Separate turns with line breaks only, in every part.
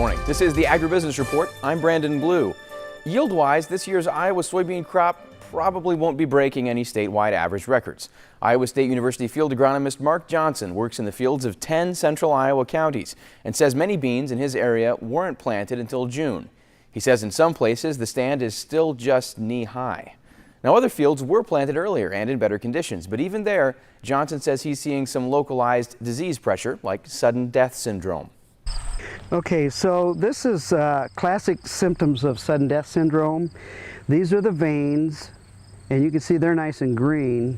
morning. This is the Agribusiness Report. I'm Brandon Blue. Yield-wise, this year's Iowa soybean crop probably won't be breaking any statewide average records. Iowa State University field agronomist Mark Johnson works in the fields of 10 central Iowa counties and says many beans in his area weren't planted until June. He says in some places the stand is still just knee-high. Now, other fields were planted earlier and in better conditions, but even there, Johnson says he's seeing some localized disease pressure like sudden death syndrome.
Okay, so this is classic symptoms of sudden death syndrome. These are the veins, and you can see they're nice and green.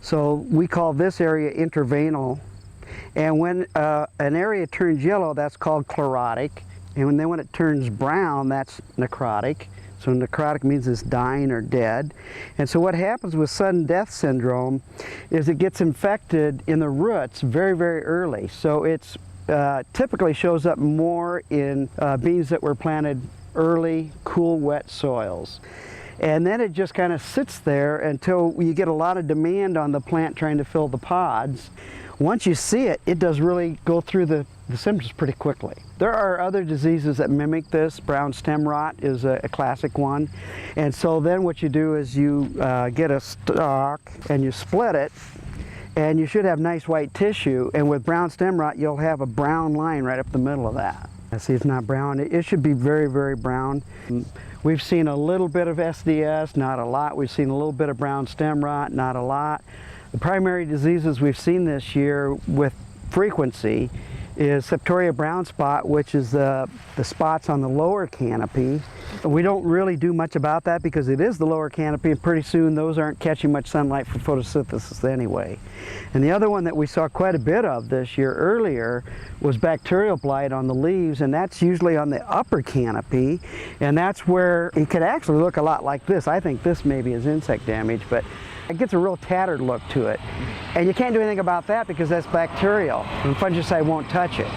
So we call this area intervenal. And when an area turns yellow, that's called chlorotic. And then when it turns brown, that's necrotic. So necrotic means it's dying or dead. And so what happens with sudden death syndrome is it gets infected in the roots very, very early. So it's typically shows up more in beans that were planted early, cool, wet soils. And then it just kind of sits there until you get a lot of demand on the plant trying to fill the pods. Once you see it, it does really go through the symptoms pretty quickly. There are other diseases that mimic this. Brown stem rot is a classic one. And so then what you do is you get a stalk and you split it, and you should have nice white tissue. And with brown stem rot, you'll have a brown line right up the middle of that. See, it's not brown. It should be very, very brown. We've seen a little bit of SDS, not a lot. We've seen a little bit of brown stem rot, not a lot. The primary diseases we've seen this year with frequency is Septoria brown spot, which is the spots on the lower canopy. We don't really do much about that because it is the lower canopy, and pretty soon those aren't catching much sunlight for photosynthesis anyway. And the other one that we saw quite a bit of this year earlier was bacterial blight on the leaves, and that's usually on the upper canopy, and that's where it could actually look a lot like this. I think this maybe is insect damage, but it gets a real tattered look to it. And you can't do anything about that because that's bacterial, and fungicide won't touch it.